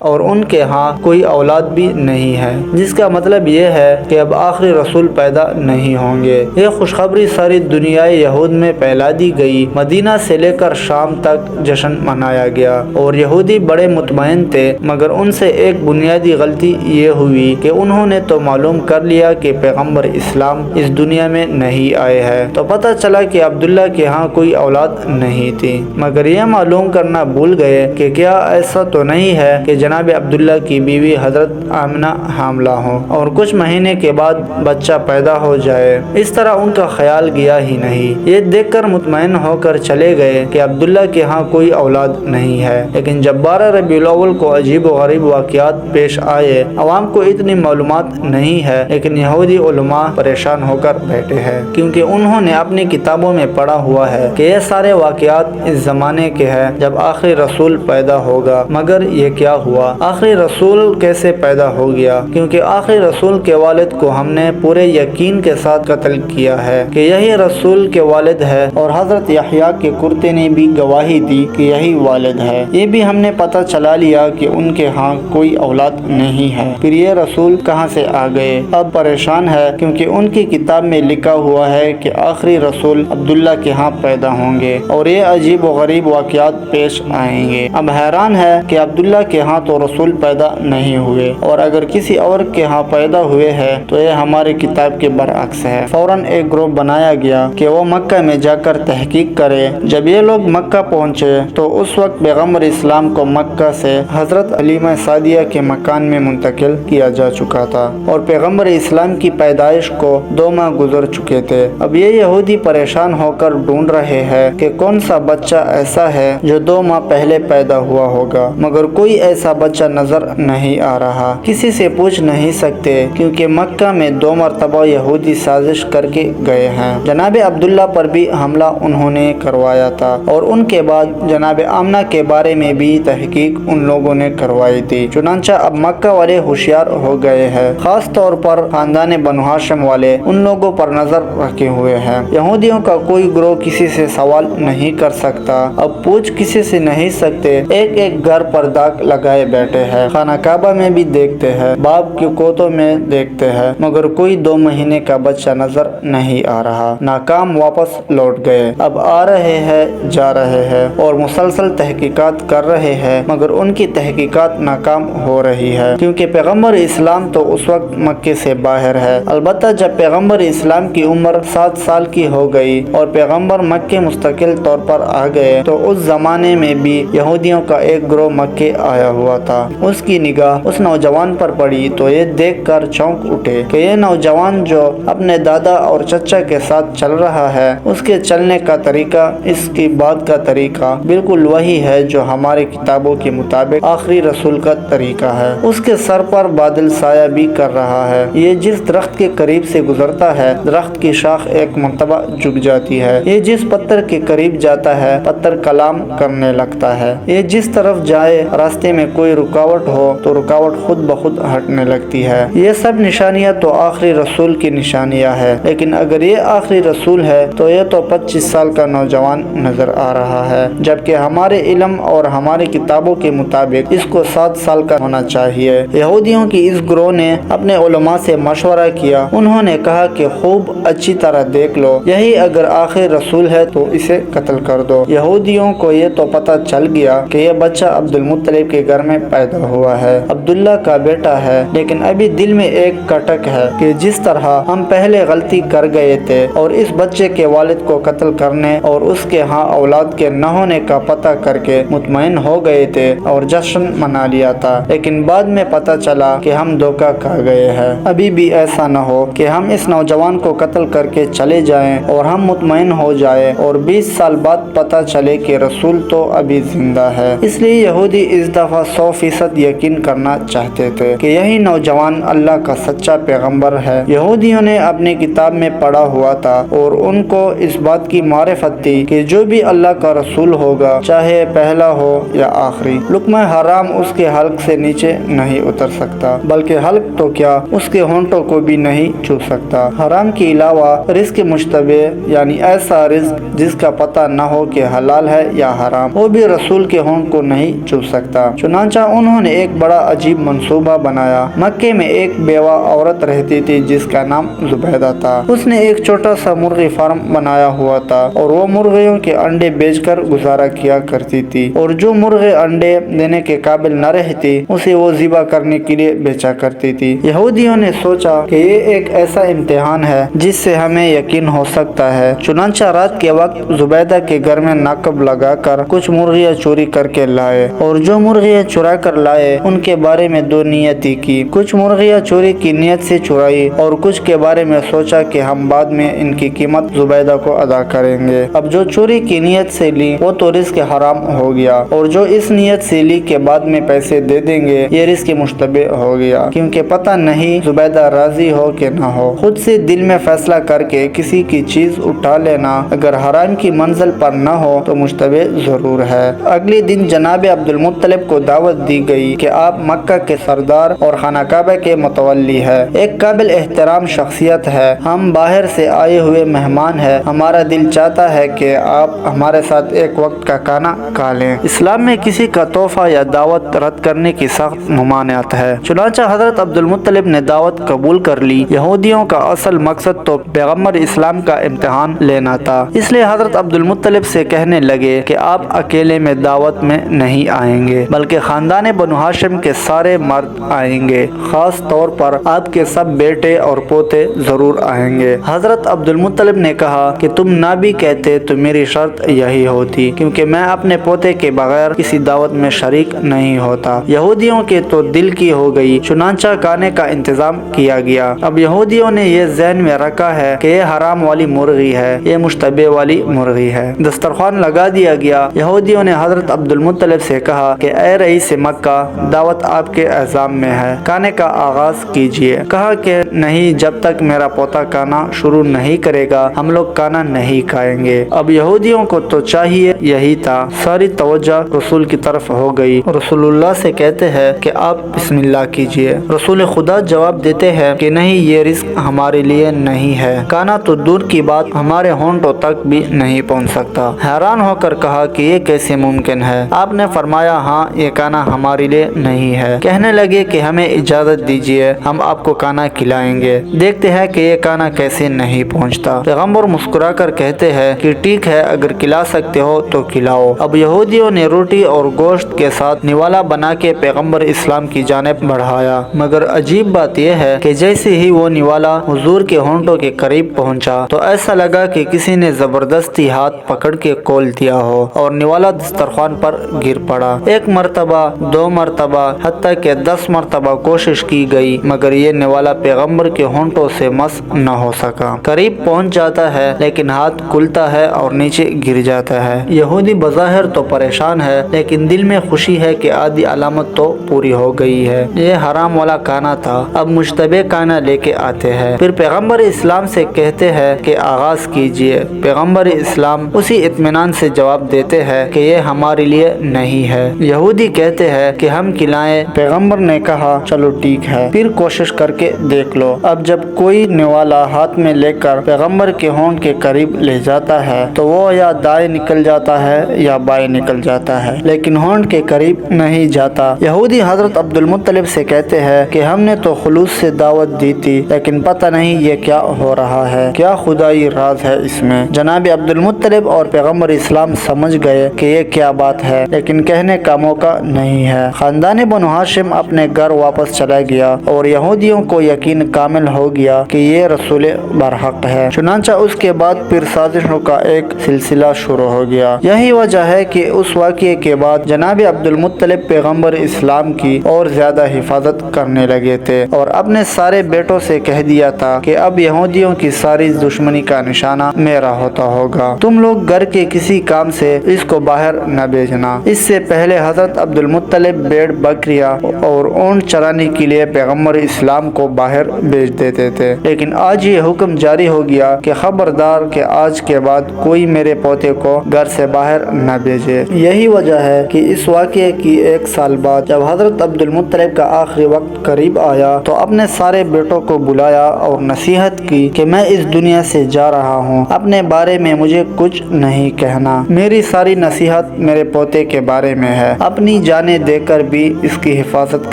اور ان کے ہاں کوئی اولاد بھی نہیں ہے، جس کا مطلب یہ ہے کہ اب آخری رسول پیدا نہیں ہوں گے۔ یہ خوشخبری ساری دنیائے یہود میں پھیلا دی گئی۔ مدینہ سے لے کر شام تک جشن منایا گیا اور یہودی بڑے مطمئن تھے، مگر ان سے ایک بنیادی غلطی یہ ہوئی کہ انہوں نے تو معلوم کر لیا کہ پیغمبر اسلام اس دنیا میں نہیں آئے ہیں، تو پتہ چلا کہ عبداللہ کے ہاں کوئی اولاد نہیں تھی، مگر یہ معلوم کرنا بھول گئے کہ کیا ایسا تو نہیں ہے کہ جناب عبداللہ کی بیوی حضرت آمنہ حاملہ ہو اور کچھ مہینے کے بعد بچہ پیدا ہو جائے۔ اس طرح ان کا خیال گیا ہی نہیں۔ یہ دیکھ کر مطمئن ہو کر چلے گئے کہ عبداللہ کے ہاں کوئی اولاد نہیں ہے، لیکن جب 12 ربیع الاول کو عجیب و غریب واقعات پیش آئے، عوام کو اتنی معلومات نہیں ہے، لیکن یہودی علماء پریشان ہو کر بیٹھے ہیں، کیونکہ انہوں نے اپنی کتابوں میں پڑھا ہوا ہے کہ یہ سارے واقعات اس زمانے کے ہیں جب آخری رسول پیدا ہوگا۔ مگر یہ کیا ہوا؟ آخری رسول کیسے پیدا ہو گیا؟ کیونکہ آخری رسول کے والد کو ہم نے پورے یقین کے ساتھ قتل کیا ہے کہ یہی رسول کے والد ہے، اور حضرت یحییٰ کے کرتے نے بھی گواہی دی کہ یہی والد ہے۔ یہ بھی ہم نے پتہ چلا لیا کہ ان کے ہاں کوئی اولاد نہیں ہے، پھر یہ رسول کہاں سے آ گئے؟ اب پریشان ہے کیونکہ ان کی کتاب میں لکھا ہوا ہے کہ آخری رسول عبداللہ کے ہاں پیدا ہوں گے اور یہ عجیب و غریب واقعات پیش آئیں گے۔ اب حیران ہے کہ عبداللہ کے ہاں تو رسول پیدا نہیں ہوئے، اور اگر کسی اور کے ہاں پیدا ہوئے ہیں تو یہ ہماری کتاب کے برعکس ہے۔ فوراً ایک گروہ بنایا گیا کہ وہ مکہ میں جا کر تحقیق کرے۔ جب یہ لوگ مکہ پہنچے تو اس وقت پیغمبر اسلام کو مکہ سے حضرت حلیمہ سعدیہ کے مکان میں منتقل کیا جا چکا تھا، اور پیغمبر اسلام کی پیدائش کو 2 ماہ گزر چکے تھے۔ اب یہ یہودی پریشان ہو کر ڈھونڈ رہے ہیں کہ کون سا بچہ ایسا ہے جو 2 ماہ پہلے پیدا ہوا ہوگا، مگر کوئی ایسا بچہ نظر نہیں آ رہا۔ کسی سے پوچھ نہیں سکتے کیونکہ مکہ میں 2 مرتبہ یہودی سازش کر کے گئے ہیں۔ جناب عبداللہ پر بھی حملہ انہوں نے کروایا تھا، اور ان کے بعد جناب آمنہ کے بارے میں بھی تحقیق ان لوگوں نے کروائی تھی۔ چنانچہ اب مکہ والے ہوشیار ہو گئے ہیں، خاص طور پر خاندان بنو ہاشم والے ان لوگوں پر نظر رکھے ہوئے ہیں۔ یہودیوں کا کوئی گروہ کسی سے سوال نہیں کر سکتا، اب پوچھ کسی سے نہیں سکتے، ایک ایک گھر پر داغ لگائے بیٹھے ہیں، خانہ کعبہ میں بھی دیکھتے ہیں، باب کے کوتوں میں دیکھتے ہیں، مگر کوئی 2 مہینے کا بچہ نظر نہیں آ رہا۔ ناکام واپس لوٹ گئے۔ اب آ رہے ہیں، جا رہے ہیں اور مسلسل تحقیقات کر رہے ہیں، مگر ان کی تحقیقات ناکام ہو رہی ہے، کیونکہ پیغمبر اسلام تو اس وقت مکے سے باہر ہے۔ البتہ جب پیغمبر اسلام کی عمر 7 سال کی ہو گئی اور پیغمبر مکے مستقل طور پر آ گئے تو اس زمانے میں بھی یہودیوں کا ایک گروہ مکے آیا ہوا تھا۔ اس کی نگاہ اس نوجوان پر پڑی تو یہ دیکھ کر چونک اٹھے کہ یہ نوجوان جو اپنے دادا اور چچا کے ساتھ چل رہا ہے، اس کے چلنے کا طریقہ، اس کی بات کا طریقہ بالکل وہی ہے جو ہماری کتابوں کے مطابق آخری رسول کا طریقہ ہے۔ اس کے سر پر بادل سایہ بھی کر رہا ہے۔ یہ جس درخت کے قریب سے گزرتا ہے، درخت کی شاخ ایک مرتبہ جھک جاتی ہے۔ یہ جس پتھر کے قریب جاتا ہے، پتھر کلام کرنے لگتا ہے۔ یہ جس طرف جائے، راستے میں کوئی رکاوٹ ہو تو رکاوٹ خود بخود ہٹنے لگتی ہے۔ یہ سب نشانیاں تو آخری رسول کی نشانیاں ہیں، لیکن اگر یہ آخری رسول ہے تو یہ تو 25 سال کا نوجوان نظر آ رہا ہے، جبکہ ہمارے علم اور ہماری کتابوں کے مطابق اس کو 7 سال کا ہونا چاہیے۔ یہودیوں کی اس گروہ نے اپنے علماء سے مشورہ کیا۔ انہوں نے کہا کہ خوب اچھی طرح دیکھ لو، یہی اگر آخری رسول ہے تو اسے قتل کر دو۔ یہودیوں کو یہ تو پتہ چل گیا کہ یہ بچہ عبد المطلب کے گھر میں پیدا ہوا ہے، عبداللہ کا بیٹا ہے، لیکن ابھی دل میں ایک کٹک ہے کہ جس طرح ہم پہلے غلطی کر گئے تھے اور اس بچے کے والد کو قتل کرنے اور اس کے ہاں اولاد کے نہ ہونے کا پتہ کر کے مطمئن ہو گئے تھے اور جشن منا لیا تھا، لیکن بعد میں پتہ چلا کہ ہم دھوکہ کھا گئے ہیں۔ ابھی بھی ایسا نہ ہو کہ ہم اس نوجوان کو قتل کر کے چلے جائیں اور ہم مطمئن ہو جائیں اور 20 سال بعد پتہ چلے کہ رسول تو ابھی زندہ ہے۔ اس لیے یہودی اس دفعہ 100% یقین کرنا چاہتے تھے کہ یہی نوجوان اللہ کا سچا پیغمبر ہے۔ یہودیوں نے اپنی کتاب میں پڑھا ہوا تھا اور ان کو اس بات کی معرفت تھی کہ جو بھی اللہ کا رسول ہوگا، چاہے پہلا ہو یا آخری، لقمہ حرام اس کے حلق سے نیچے نہیں اتر سکتا، بلکہ حلق تو کیا اس کے ہونٹوں کو بھی نہیں چھو سکتا۔ حرام کے علاوہ رزق مشتبہ، یعنی ایسا رزق جس کا پتہ نہ ہو کہ حلال ہے یا حرام، وہ بھی رسول کے ہونٹ کو نہیں چھو سکتا۔ چنانچہ चुनांचा उन्होंने एक बड़ा अजीब मंसूबा बनाया। मक्के में एक बेवा औरत रहती थी जिसका नाम जुबैदा था। उसने एक छोटा सा मुर्गी फार्म बनाया हुआ था और वो मुर्गियों के अंडे बेचकर गुजारा किया करती थी, और जो मुर्गे अंडे देने के काबिल न रहती उसे वो ज़िबा करने के लिए बेचा करती थी। यहूदियों ने सोचा कि ये एक ऐसा इम्तिहान है जिससे हमें यकीन हो सकता है। चुनांचा रात के वक्त जुबैदा के घर में नाकब लगाकर कुछ मुर्गियाँ चोरी करके लाए, और जो मुर्गियाँ चुरा कर लाए उनके बारे में दो नियति की। कुछ मुर्गियाँ चोरी की नियत से चुराई और कुछ के बारे में सोचा कि हम बाद में इनकी कीमत जुबैदा को अदा करेंगे। अब जो चोरी की नियत से ली वो तो रिस्क हराम हो गया, और जो इस नियत से ली के बाद में पैसे दे देंगे ये रिस्क मुश्तबे हो गया, क्योंकि पता नहीं जुबैदा राजी हो कि ना हो। खुद से दिल में फैसला करके किसी की चीज उठा लेना अगर हराम की मंजिल पर न हो तो मुश्तबे जरूर है। अगले दिन जनाब अब्दुल मुत्तलिब को दावत दी गई कि आप मक्का के सरदार और खाना काबा के मुतवल्ली है, एक काबिल एहतराम शख्सियत है, हम बाहर से आए हुए मेहमान है, हमारा दिल चाहता है कि आप हमारे साथ एक वक्त का खाना खा लें। इस्लाम में किसी का तोहफा या दावत रद्द करने की सख्त ममानियत है। चुनांचा हजरत अब्दुल मुत्तलिब ने दावत कबूल कर ली। यहूदियों का असल मकसद तो पैगम्बर इस्लाम का इम्तिहान लेना था, इसलिए हजरत अब्दुल मुत्तलिब से कहने लगे कि आप अकेले में दावत में नहीं आएंगे बल्कि खानदान बनु हाशिम के सारे मर्द आएंगे, खास तौर पर आपके सब बेटे और पोते जरूर आएंगे। हजरत अब्दुल मुत्तलिब ने कहा कि तुम ना भी कहते तो मेरी शर्त यही होती, क्योंकि मैं अपने पोते के बगैर किसी दावत में शरीक नहीं होता। यहूदियों के तो दिल की हो गई। चुनांचा खाने का इंतजाम किया गया। अब यहूदियों ने ये ज़हन में रखा है कि ये हराम वाली मुर्गी है, ये मुश्तबे वाली मुर्गी है। दस्तरखान लगा दिया गया। यहूदियों ने हजरत अब्दुल मुत्तलिब से कहा कि ए रईस मक्का, दावत आपके एहजाम में है, खाने का आगाज कीजिए। कहा कि नहीं, जब तक मेरा पोता खाना शुरू नहीं करेगा हम लोग खाना नहीं खाएंगे। अब यहूदियों को तो चाहिए यही था। सारी तवज्जो रसूल की तरफ हो गई। रसूलुल्लाह से कहते हैं कि आप बिस्मिल्लाह कीजिए। रसूल खुदा जवाब देते हैं कि नहीं, ये रिस्क हमारे लिए नहीं है, खाना तो दूर की बात हमारे होंठों तक भी नहीं पहुंच सकता। हैरान होकर कहा कि ये कैसे मुमकिन है? आपने फरमाया हाँ, ये खाना हमारे लिए नहीं है। कहने लगे कि हमें इजाजत दीजिए, हम आपको खाना खिलाएंगे, देखते हैं कि ये खाना कैसे नहीं पहुंचता। पैगंबर मुस्कुरा कर कहते हैं कि ठीक है, अगर खिला सकते हो तो खिलाओ। अब यहूदियों ने रोटी और गोश्त के साथ निवाला बना के पैगंबर इस्लाम की जानिब बढ़ाया, मगर अजीब बात यह है कि जैसे ही वो निवाला हुजूर के होंठों के करीब पहुंचा तो ऐसा लगा कि किसी ने जबरदस्ती हाथ पकड़ के खोल दिया हो और निवाला दस्तरखान पर गिर पड़ा। एक मरतबा, दो मरतबा, हत्ता के 10 मरतबा कोशिश की गई, मगर ये निवाला पैगंबर के होंठों से मस न हो सका। करीब पहुंच जाता है लेकिन हाथ खुलता है और नीचे गिर जाता है। यहूदी बज़ाहिर तो परेशान है, लेकिन दिल में खुशी है कि आधी अलामत तो पूरी हो गई है। ये हराम वाला खाना था, अब मुश्तबे खाना लेके आते हैं। फिर पैगंबर इस्लाम से कहते हैं कि आगाज कीजिए। पैगंबर इस्लाम उसी इत्मीनान से जवाब देते हैं कि ये हमारे लिए नहीं है। यहूदी कहते हैं कि हम खिलाएं। पैगंबर ने कहा चलो ठीक है, फिर कोशिश करके देख लो। अब जब कोई निवाला हाथ में लेकर पैगंबर के होंठ के करीब ले जाता है तो वो या दाएं निकल जाता है या बाएं निकल जाता है, लेकिन होंठ के करीब नहीं जाता। यहूदी हजरत अब्दुल मुत्तलिब से कहते हैं कि हमने तो खुलूस से दावत दी थी, लेकिन पता नहीं ये क्या हो रहा है, क्या खुदाई राज है इसमें। जनाब अब्दुल मुत्तलिब और पैगंबर इस्लाम समझ गए कि ये क्या बात है, लेकिन कहने का मौका नहीं है। खानदान बनु हाशिम अपने घर वापस चला गया और यहूदियों को यकीन कामिल हो गया कि ये रसूल बरहक है। चुनांचा उसके बाद फिर साजिशों का एक सिलसिला शुरू हो गया। यही वजह है कि उस वाक़ये के बाद जनाब अब्दुल मुत्तलिब पैगंबर इस्लाम की और ज्यादा हिफाजत करने लगे थे और अपने सारे बेटों से कह दिया था कि अब यहूदियों की सारी दुश्मनी का निशाना मेरा होता होगा, तुम लोग घर के किसी काम से इसको बाहर न भेजना। इससे पहले हजरत अब्दुल मुत्तलिब भेड़, बकरियां और ऊंट चराने के लिए पैगंबर इस्लाम को बाहर भेज देते थे, लेकिन आज ये हुक्म जारी हो गया कि खबरदार कि आज के बाद कोई मेरे पोते को घर से बाहर न भेजे। यही वजह है कि इस वाक़ये की 1 साल बाद जब हजरत अब्दुल मुत्तलिब का आखिरी वक्त करीब आया तो अपने सारे बेटों को बुलाया और नसीहत की कि मैं इस दुनिया से जा रहा हूँ, अपने बारे में मुझे कुछ नहीं कहना, मेरी सारी नसीहत मेरे पोते के बारे में है, अपनी जान نشانے دے کر بھی اس کی حفاظت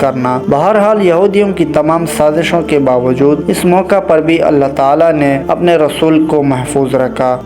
کرنا۔ بہرحال یہودیوں کی تمام سازشوں کے باوجود اس موقع پر بھی اللہ تعالیٰ نے اپنے رسول کو محفوظ رکھا۔